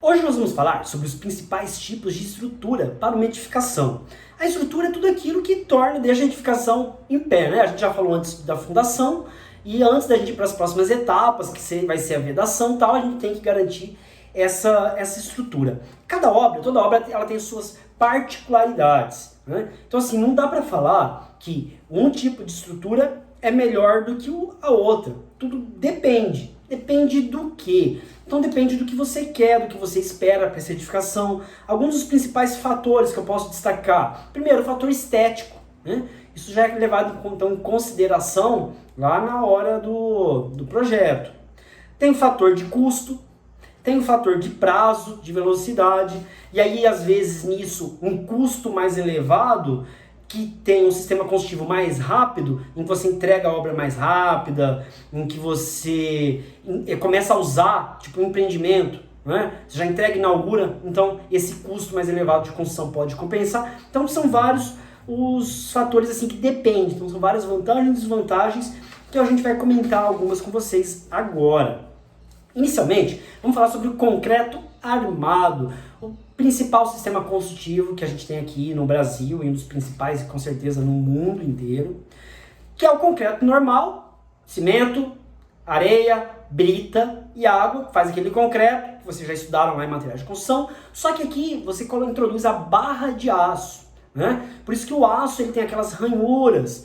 Hoje nós vamos falar sobre os principais tipos de estrutura para uma edificação. A estrutura é tudo aquilo que deixa a edificação em pé, né? A gente já falou antes da fundação e antes da gente ir para as próximas etapas, que vai ser a vedação e tal, a gente tem que garantir essa estrutura. Toda obra, ela tem suas particularidades, né? Então assim, não dá para falar que um tipo de estrutura é melhor do que a outra. Tudo depende. Depende do quê? Então depende do que você quer, do que você espera para essa edificação. Alguns dos principais fatores que eu posso destacar. Primeiro, o fator estético, né? Isso já é levado então, em consideração lá na hora do projeto. Tem o fator de custo, tem o fator de prazo, de velocidade, e aí às vezes nisso um custo mais elevado que tem um sistema construtivo mais rápido, em que você entrega a obra mais rápida, em que você começa a usar, tipo um empreendimento, né? Você já entrega e inaugura, então esse custo mais elevado de construção pode compensar. Então são vários os fatores assim que dependem, então são várias vantagens e desvantagens que a gente vai comentar algumas com vocês agora. Inicialmente, vamos falar sobre o concreto armado, o principal sistema construtivo que a gente tem aqui no Brasil e um dos principais, com certeza, no mundo inteiro, que é o concreto normal, cimento, areia, brita e água, faz aquele concreto, que vocês já estudaram lá em materiais de construção, só que aqui você introduz a barra de aço, né? Por isso que o aço ele tem aquelas ranhuras,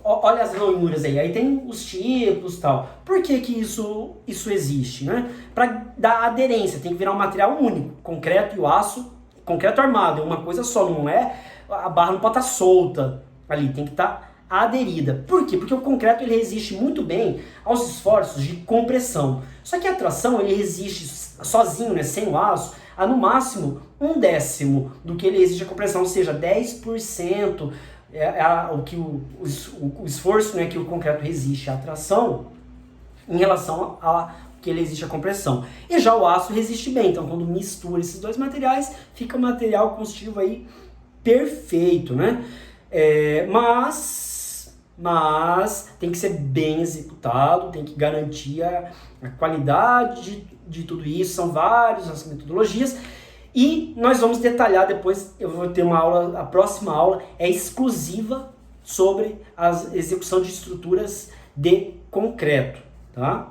olha as ranhuras aí tem os tipos e tal. Por que isso existe, né? Para dar aderência, tem que virar um material único. Concreto e o aço, concreto armado, é uma coisa só, não é? A barra não pode estar solta ali, tem que estar aderida. Por quê? Porque o concreto ele resiste muito bem aos esforços de compressão. Só que a tração ele resiste sozinho, né, sem o aço, a no máximo 1/10 do que ele resiste à compressão, ou seja, 10%. O esforço, né, que o concreto resiste à tração em relação a que ele resiste à compressão. E já o aço resiste bem, então quando mistura esses dois materiais, fica um material construtivo aí perfeito, né? Mas tem que ser bem executado, tem que garantir a qualidade de tudo isso, são várias as metodologias. E nós vamos detalhar depois, eu vou ter uma aula, a próxima aula é exclusiva sobre a execução de estruturas de concreto, tá?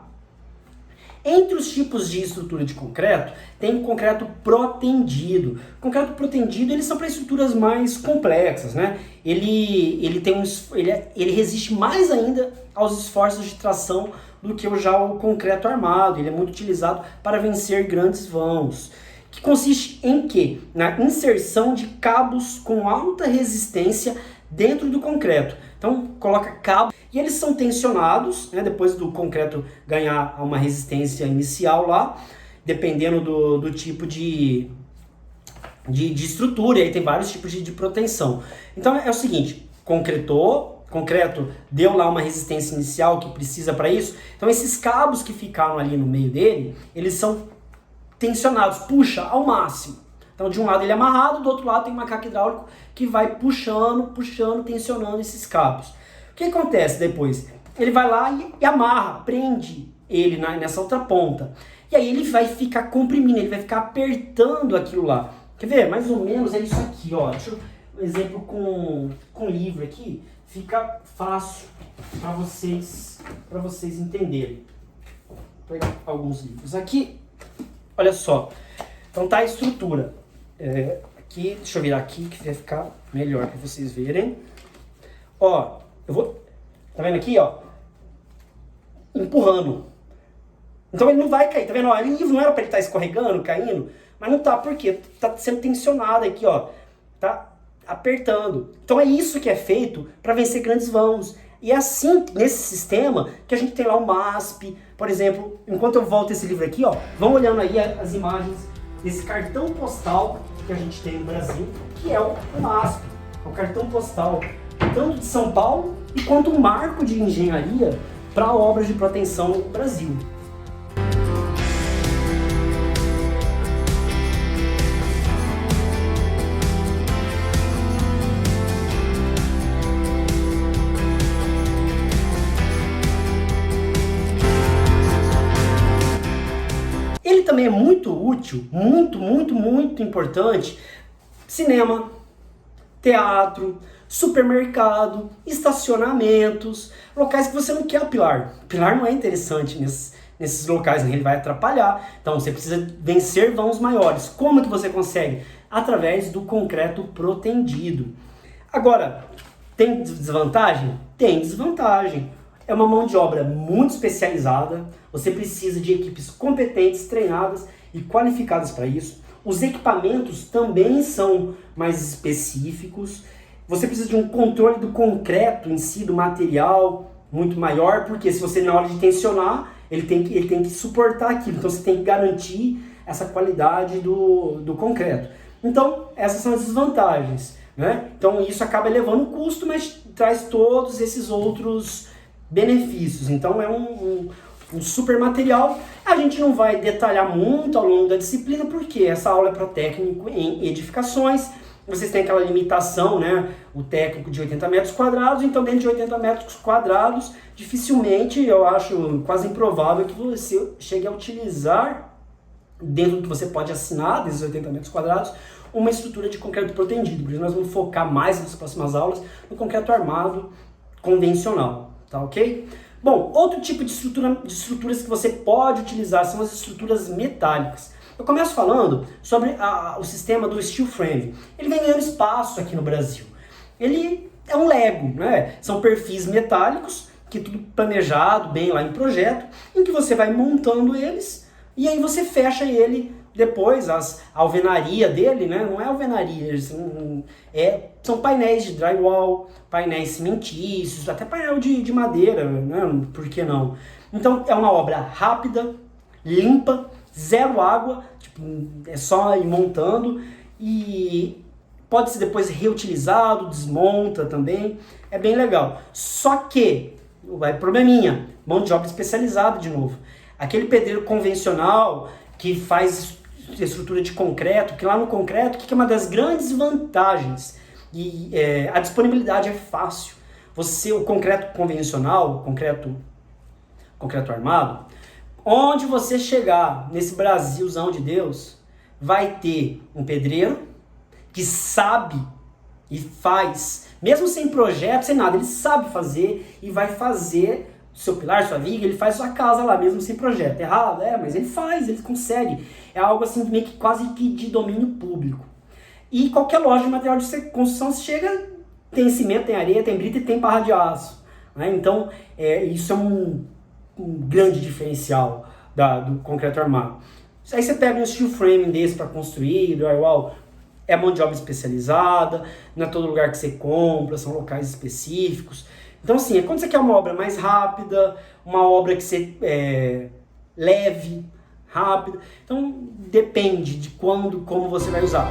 Entre os tipos de estrutura de concreto, tem o concreto protendido. O concreto protendido, eles são para estruturas mais complexas, né? Ele resiste mais ainda aos esforços de tração do que o concreto armado. Ele é muito utilizado para vencer grandes vãos. Que consiste em quê? Na inserção de cabos com alta resistência dentro do concreto. Então, coloca cabos e eles são tensionados, né, depois do concreto ganhar uma resistência inicial lá, dependendo do tipo de estrutura, e aí tem vários tipos de proteção. Então, é o seguinte, concreto deu lá uma resistência inicial que precisa para isso, então esses cabos que ficaram ali no meio dele, eles são tensionados, puxa ao máximo. Então de um lado ele é amarrado, do outro lado tem um macaco hidráulico que vai puxando, tensionando esses cabos. O que acontece depois? Ele vai lá e amarra, prende ele nessa outra ponta. E aí ele vai ficar comprimindo, ele vai ficar apertando aquilo lá. Quer ver? Mais ou menos é isso aqui, ó. Deixa eu um exemplo com livro aqui, fica fácil para vocês entenderem. Vou pegar alguns livros aqui. Olha só, então tá a estrutura. Aqui, deixa eu virar aqui que vai ficar melhor para vocês verem. Ó, tá vendo aqui, ó? Empurrando. Então ele não vai cair, tá vendo? Ó, ele não era para ele estar escorregando, caindo, mas não tá, por quê? Tá sendo tensionado aqui, ó. Tá apertando. Então é isso que é feito para vencer grandes vãos. E é assim, nesse sistema, que a gente tem lá o MASP, por exemplo, enquanto eu volto esse livro aqui, ó, vão olhando aí as imagens desse cartão postal que a gente tem no Brasil, que é o MASP, o cartão postal tanto de São Paulo e quanto um marco de engenharia para obras de proteção no Brasil. Ele também é muito útil útil, muito, muito, muito importante, cinema, teatro, supermercado, estacionamentos, locais que você não quer o pilar. O pilar não é interessante nesses locais, né? Ele vai atrapalhar. Então você precisa vencer vãos maiores. Como que você consegue? Através do concreto protendido. Agora, tem desvantagem? Tem desvantagem. É uma mão de obra muito especializada, você precisa de equipes competentes, treinadas e qualificadas para isso. Os equipamentos também são mais específicos. Você precisa de um controle do concreto em si, do material, muito maior, porque se você na hora de tensionar, ele tem que suportar aquilo. Então você tem que garantir essa qualidade do concreto. Então, essas são as desvantagens, né? Então isso acaba elevando o custo, mas traz todos esses outros benefícios. Então é um super material. A gente não vai detalhar muito ao longo da disciplina, porque essa aula é para técnico em edificações. Vocês têm aquela limitação, né? O técnico de 80 metros quadrados, então dentro de 80 metros quadrados, dificilmente, eu acho quase improvável que você chegue a utilizar, dentro do que você pode assinar, desses 80 metros quadrados, uma estrutura de concreto protendido. Por isso nós vamos focar mais nas próximas aulas no concreto armado convencional, tá ok? Bom, outro tipo de estruturas que você pode utilizar são as estruturas metálicas. Eu começo falando sobre o sistema do steel frame. Ele vem ganhando espaço aqui no Brasil. Ele é um Lego, né? São perfis metálicos, que tudo planejado, bem lá em projeto, em que você vai montando eles e aí você fecha ele depois, a alvenaria dele, né? Não é alvenaria, são painéis de drywall, painéis cimentícios, até painel de madeira, né? Por que não? Então é uma obra rápida, limpa, zero água, tipo, é só ir montando e pode ser depois reutilizado, desmonta também, é bem legal. Só que, probleminha, mão de obra especializada de novo. Aquele pedreiro convencional que faz estrutura de concreto, que lá no concreto, que é uma das grandes vantagens, e a disponibilidade é fácil. O concreto convencional, concreto armado, onde você chegar nesse Brasilzão de Deus, vai ter um pedreiro que sabe e faz, mesmo sem projeto, sem nada, ele sabe fazer e vai fazer seu pilar, sua viga, ele faz sua casa lá mesmo sem projeto. Errado? Mas ele faz, ele consegue. É algo assim meio que quase que de domínio público. E qualquer loja de material de construção chega, tem cimento, tem areia, tem brita e tem barra de aço, né? Então, isso é um grande diferencial do concreto armado. Aí você pega um steel frame desse para construir, drywall, é mão de obra especializada, não é todo lugar que você compra, são locais específicos. Então, assim, quando você quer uma obra mais rápida, uma obra que você leve, rápida, então depende de quando, como você vai usar.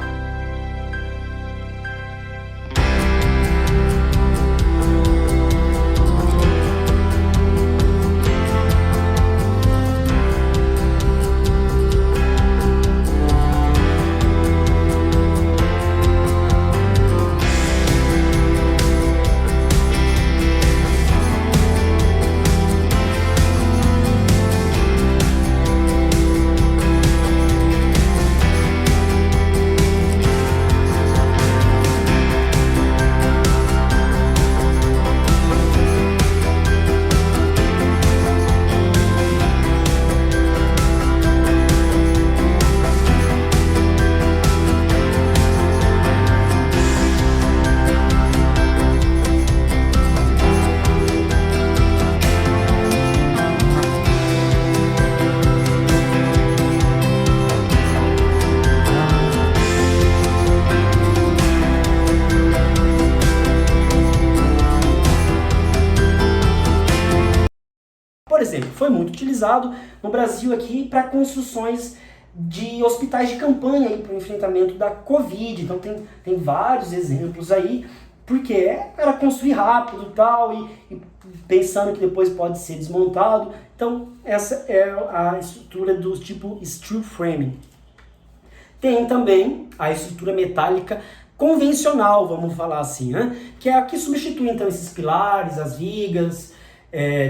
Por exemplo, foi muito utilizado no Brasil aqui para construções de hospitais de campanha para o enfrentamento da Covid. Então tem vários exemplos aí, porque era construir rápido tal, e pensando que depois pode ser desmontado. Então essa é a estrutura do tipo steel frame. Tem também a estrutura metálica convencional, vamos falar assim, né? Que é a que substitui então esses pilares, as vigas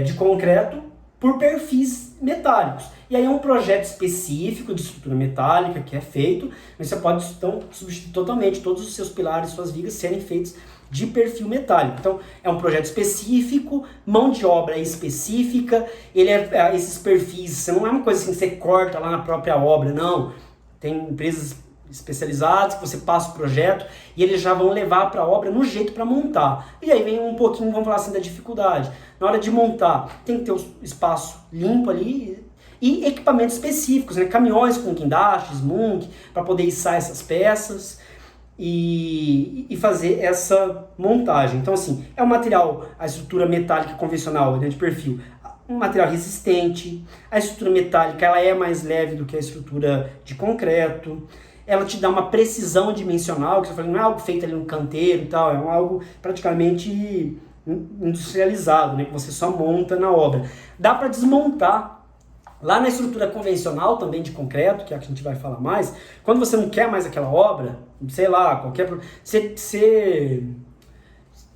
de concreto, por perfis metálicos. E aí é um projeto específico de estrutura metálica que é feito, mas você pode então substituir totalmente todos os seus pilares, suas vigas serem feitos de perfil metálico. Então é um projeto específico, mão de obra específica, esses perfis, não é uma coisa assim que você corta lá na própria obra, não. Tem empresas especializadas que você passa o projeto e eles já vão levar para a obra no jeito para montar. E aí vem um pouquinho, vamos falar assim, da dificuldade. Na hora de montar, tem que ter o espaço limpo ali e equipamentos específicos, né? Caminhões com guindastes, munk, para poder içar essas peças e fazer essa montagem. Então, assim, é um material, a estrutura metálica convencional, né, de perfil, um material resistente. A estrutura metálica ela é mais leve do que a estrutura de concreto. Ela te dá uma precisão dimensional, que você fala, não é algo feito ali no canteiro e tal, é algo praticamente industrializado, né, que você só monta na obra. Dá para desmontar. Lá na estrutura convencional também de concreto, que é a que a gente vai falar mais, quando você não quer mais aquela obra, sei lá, você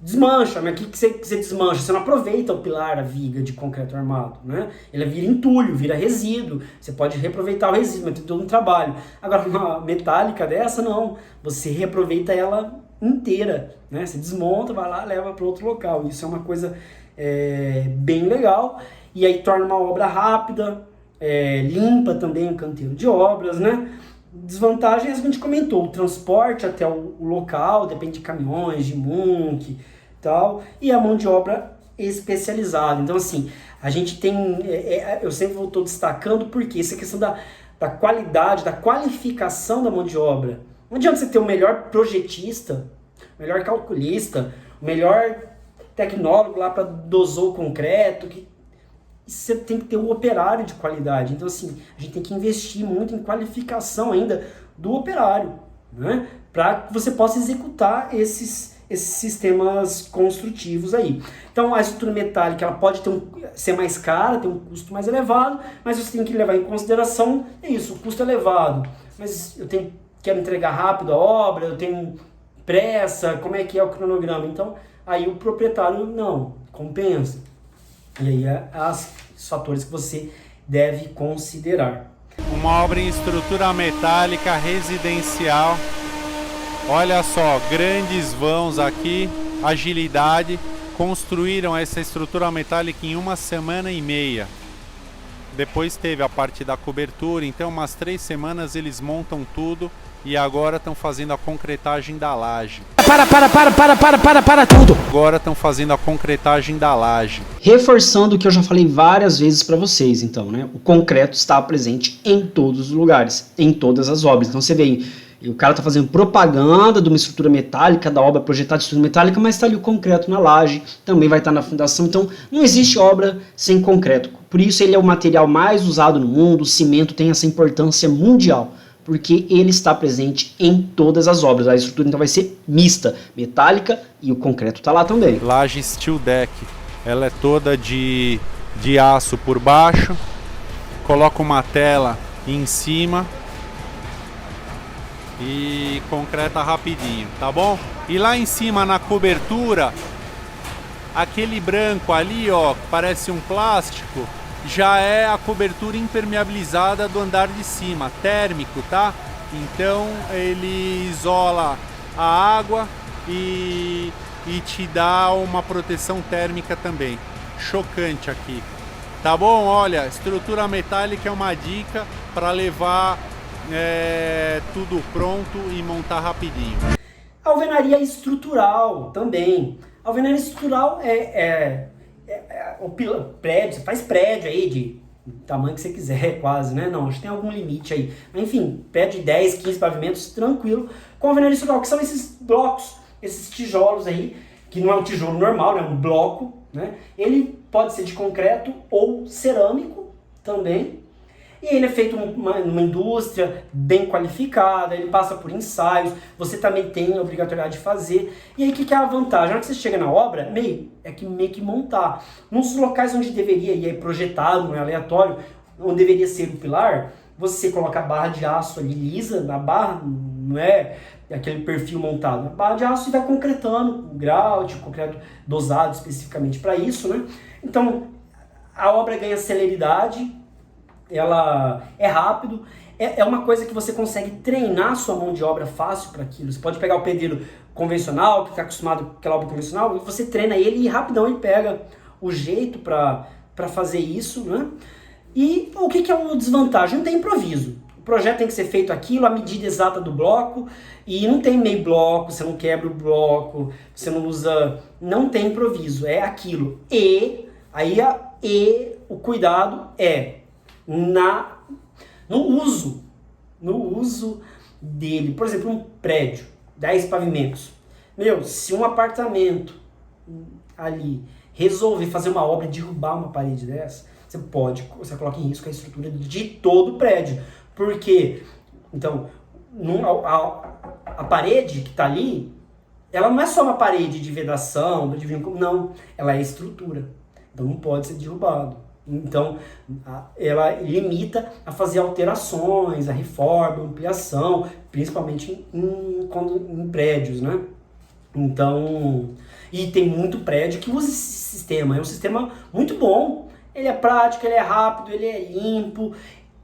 desmancha, mas o que você desmancha? Você não aproveita o pilar, a viga de concreto armado, né? Ele vira entulho, vira resíduo, você pode reaproveitar o resíduo, mas tem todo um trabalho. Agora, uma metálica dessa, não, você reaproveita ela inteira, né? Você desmonta, vai lá, leva para outro local. Isso é uma coisa bem legal, e aí torna uma obra rápida, limpa também o canteiro de obras, né? Desvantagens a gente comentou, o transporte até o local, depende de caminhões, de munk e tal, e a mão de obra especializada. Então, assim, a gente tem, eu sempre estou destacando porque essa questão da qualidade, da qualificação da mão de obra. Não adianta você ter o melhor projetista, o melhor calculista, o melhor tecnólogo lá para dosar o concreto, que você tem que ter um operário de qualidade. Então, assim, a gente tem que investir muito em qualificação ainda do operário, né? Para que você possa executar esses sistemas construtivos aí. Então, a estrutura metálica ela pode ser mais cara, ter um custo mais elevado, mas você tem que levar em consideração isso, o custo é elevado. Mas quero entregar rápido a obra, eu tenho pressa, como é que é o cronograma? Então, aí o proprietário não, compensa. E aí os fatores que você deve considerar. Uma obra em estrutura metálica residencial. Olha só, grandes vãos aqui, agilidade. Construíram essa estrutura metálica em 1 semana e meia. Depois teve a parte da cobertura, então umas 3 semanas eles montam tudo e agora estão fazendo a concretagem da laje. Para tudo! Agora estão fazendo a concretagem da laje. Reforçando o que eu já falei várias vezes para vocês, então, né? O concreto está presente em todos os lugares, em todas as obras. Então você vê, o cara está fazendo propaganda de uma estrutura metálica, da obra projetada de estrutura metálica, mas está ali o concreto na laje, também vai estar na fundação. Então não existe obra sem concreto. Por isso ele é o material mais usado no mundo, o cimento tem essa importância mundial, porque ele está presente em todas as obras. A estrutura então vai ser mista, metálica e o concreto está lá também. Laje Steel Deck, ela é toda de aço por baixo, coloca uma tela em cima e concreta rapidinho, tá bom? E lá em cima na cobertura, aquele branco ali, ó, que parece um plástico, já é a cobertura impermeabilizada do andar de cima, térmico, tá? Então ele isola a água e te dá uma proteção térmica também. Chocante aqui. Tá bom? Olha, estrutura metálica é uma dica para levar tudo pronto e montar rapidinho. Alvenaria estrutural também. Alvenaria estrutural o prédio, você faz prédio aí de tamanho que você quiser, quase, né? Não, acho que tem algum limite aí. Mas, enfim, prédio de 10, 15 pavimentos, tranquilo, com alvenaria estrutural, que são esses blocos, esses tijolos aí, que não é um tijolo normal, né? É um bloco, né? Ele pode ser de concreto ou cerâmico também. E ele é feito numa indústria bem qualificada, ele passa por ensaios, você também tem a obrigatoriedade de fazer. E aí o que é a vantagem? Na hora que você chega na obra, meio que montar. Nos locais onde deveria, e é projetado, não é aleatório, onde deveria ser o pilar, você coloca a barra de aço ali lisa na barra, não é aquele perfil montado. A barra de aço e vai concretando o grau de concreto dosado especificamente para isso, né? Então a obra ganha celeridade, ela é rápido, é uma coisa que você consegue treinar sua mão de obra fácil para aquilo. Você pode pegar o pedreiro convencional, que está acostumado com aquela obra convencional, e você treina ele e rapidão ele pega o jeito para fazer isso, né? E o que é uma desvantagem? Não tem improviso. O projeto tem que ser feito aquilo, a medida exata do bloco, e não tem meio bloco, você não quebra o bloco, você não usa... Não tem improviso, é aquilo. E o cuidado é no uso dele. Por exemplo, um prédio, 10 pavimentos. Se um apartamento ali resolver fazer uma obra e derrubar uma parede dessa, você coloca em risco a estrutura de todo o prédio. Porque, então, a parede que está ali, ela não é só uma parede de vedação, não, ela é estrutura. Então não pode ser derrubado. Então ela limita a fazer alterações, a reforma, a ampliação, principalmente em prédios, né? Então, e tem muito prédio que usa esse sistema. É um sistema muito bom. Ele é prático, ele é rápido, ele é limpo,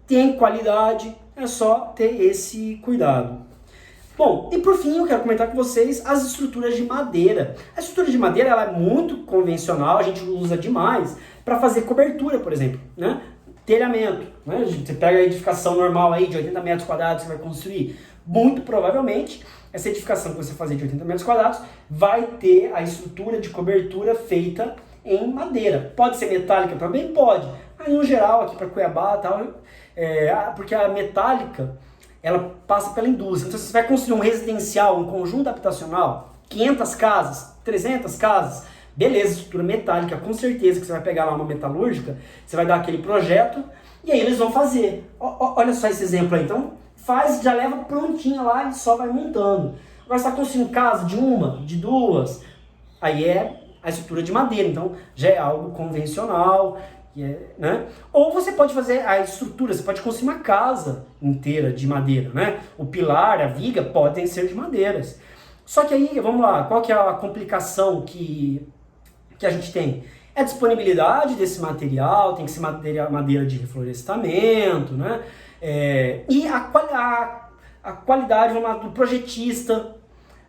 tem qualidade. É só ter esse cuidado. Bom, e por fim eu quero comentar com vocês as estruturas de madeira. A estrutura de madeira ela é muito convencional, a gente usa demais para fazer cobertura, por exemplo, né? Telhamento, né? Você pega a edificação normal aí de 80 metros quadrados que você vai construir, muito provavelmente essa edificação que você fazer de 80 metros quadrados vai ter a estrutura de cobertura feita em madeira. Pode ser metálica também? Pode. Mas no geral aqui para Cuiabá tal, porque a metálica ela passa pela indústria. Então, se você vai construir um residencial, um conjunto habitacional, 500 casas, 300 casas, beleza, estrutura metálica, com certeza que você vai pegar lá uma metalúrgica, você vai dar aquele projeto, e aí eles vão fazer. Olha só esse exemplo aí. Então, faz, já leva prontinha lá e só vai montando. Agora, você está construindo casa de uma, de duas, aí é a estrutura de madeira, então já é algo convencional, né? Ou você pode fazer a estrutura, você pode construir uma casa inteira de madeira, né? O pilar, a viga podem ser de madeiras. Só que aí, vamos lá, qual que é a complicação que a gente tem? É a disponibilidade desse material, tem que ser madeira de reflorestamento, né? E a qualidade, vamos lá, do projetista,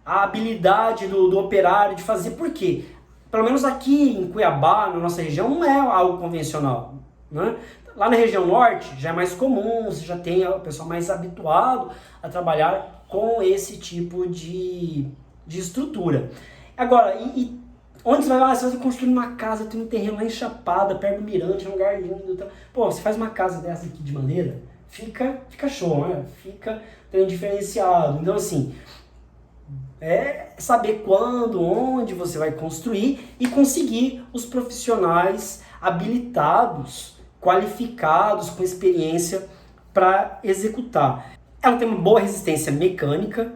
a habilidade do operário de fazer. Por quê? Pelo menos aqui em Cuiabá, na nossa região, não é algo convencional, né? Lá na região norte já é mais comum, você já tem o pessoal mais habituado a trabalhar com esse tipo de estrutura. Agora, onde você vai lá? Você vai construir uma casa, tem um terreno lá em Chapada, perto do Mirante, um lugar lindo. Tá? Pô, você faz uma casa dessa aqui de madeira, fica show, né? Tem um diferenciado. Então, assim, é saber quando, onde você vai construir e conseguir os profissionais habilitados, qualificados, com experiência para executar. Ela tem uma boa resistência mecânica,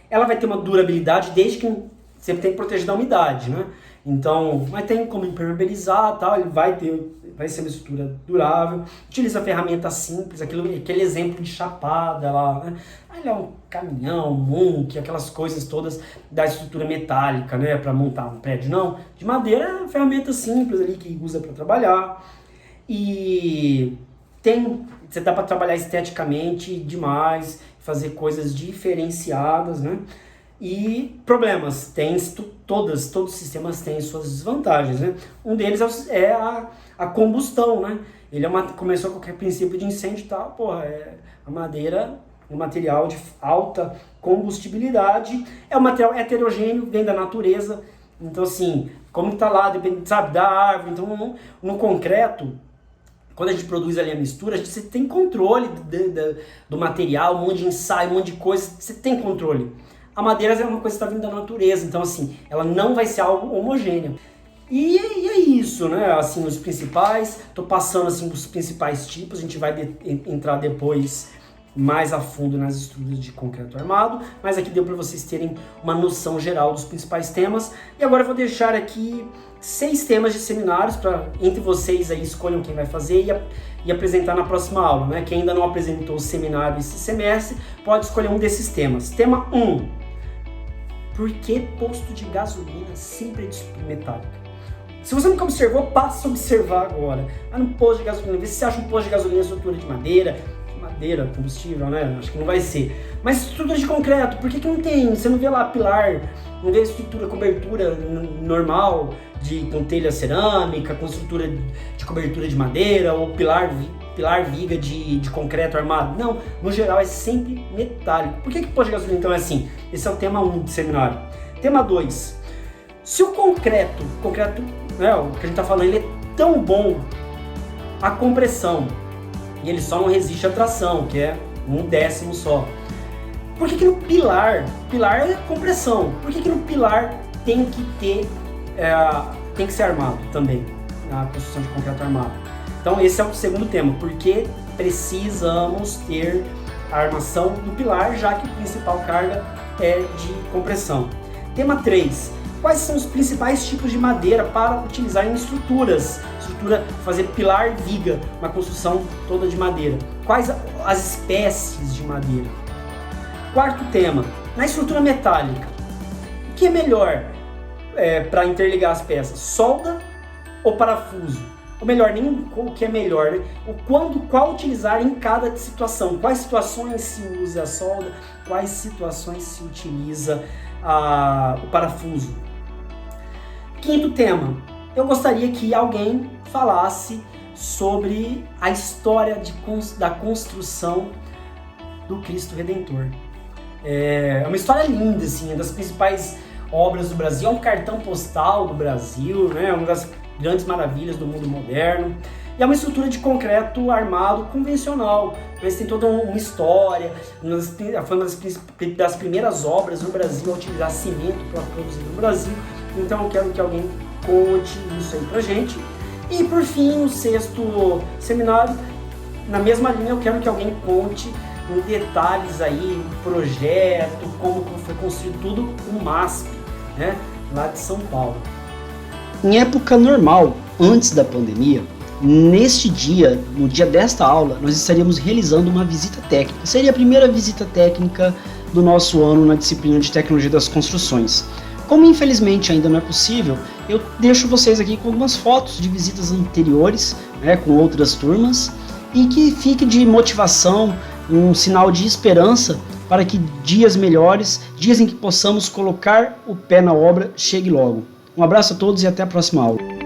ela vai ter uma durabilidade desde que você tem que proteger da umidade, né? Então, mas tem como impermeabilizar, tal, ele vai ser uma estrutura durável, utiliza ferramentas simples, aquele exemplo de chapada lá, né? Ele é um caminhão, um monte, aquelas coisas todas da estrutura metálica, né, para montar um prédio, não. De madeira é ferramenta simples ali que usa para trabalhar. E você dá para trabalhar esteticamente demais, fazer coisas diferenciadas, né? E problemas, todos os sistemas têm suas desvantagens, né? Um deles é a combustão, né? Ele começou com qualquer princípio de incêndio e tal, a madeira é um material de alta combustibilidade, é um material heterogêneo, vem da natureza, então assim, como está lá, depende, sabe, da árvore, então no concreto, quando a gente produz ali a mistura, você tem controle do material, um monte de ensaio, um monte de coisa, você tem controle. A madeira é uma coisa que está vindo da natureza, então assim, ela não vai ser algo homogêneo. E é isso, né? Assim, os principais, tô passando assim os principais tipos, a gente vai entrar depois mais a fundo nas estruturas de concreto armado, mas aqui deu para vocês terem uma noção geral dos principais temas. E agora eu vou deixar aqui 6 temas de seminários para entre vocês aí escolham quem vai fazer e apresentar na próxima aula, né? Quem ainda não apresentou o seminário esse semestre pode escolher um desses temas. Tema 1. Por que posto de gasolina sempre é de estrutura metálica? Se você nunca observou, passa a observar agora. Vai no posto de gasolina, vê se você acha um posto de gasolina estrutura de madeira, combustível, né? Acho que não vai ser. Mas estrutura de concreto, por que não tem? Você não vê lá pilar, não vê estrutura, cobertura normal, com telha cerâmica, com estrutura de cobertura de madeira, ou pilar viga de concreto armado? Não, no geral é sempre metálico. Por que posto de gasolina então é assim? Esse é o tema 1 do seminário. Tema 2. Se o concreto, né, o que a gente está falando, ele é tão bom, a compressão, e ele só não resiste à tração, que é 1/10 só. Por que no pilar é compressão, por que no pilar tem que ser armado também, a construção de concreto armado? Então esse é o segundo tema, porque precisamos ter a armação do pilar, já que a principal carga é de compressão. Tema 3. Quais são os principais tipos de madeira para utilizar em estruturas? Fazer pilar viga, uma construção toda de madeira. Quais as espécies de madeira? Quarto tema, na estrutura metálica, o que é melhor para interligar as peças? Solda ou parafuso? Ou melhor, nem o que é melhor, né? Qual utilizar em cada situação? Quais situações se usa a solda? Quais situações se utiliza o parafuso? Quinto tema, eu gostaria que alguém falasse sobre a história da construção do Cristo Redentor. É uma história linda, assim, é das principais obras do Brasil, é um cartão postal do Brasil, né? Uma das grandes maravilhas do mundo moderno. E é uma estrutura de concreto armado convencional, mas tem toda uma história. Foi uma das primeiras obras no Brasil a utilizar cimento para produzir no Brasil. Então eu quero que alguém conte isso aí pra gente. E por fim, o sexto seminário, na mesma linha, eu quero que alguém conte em detalhes aí o projeto, como foi construído tudo, o MASP, né, lá de São Paulo. Em época normal, antes da pandemia, neste dia, no dia desta aula, nós estaríamos realizando uma visita técnica. Seria a primeira visita técnica do nosso ano na disciplina de Tecnologia das Construções. Como infelizmente ainda não é possível, eu deixo vocês aqui com algumas fotos de visitas anteriores, né, com outras turmas, e que fique de motivação, um sinal de esperança para que dias melhores, dias em que possamos colocar o pé na obra, chegue logo. Um abraço a todos e até a próxima aula.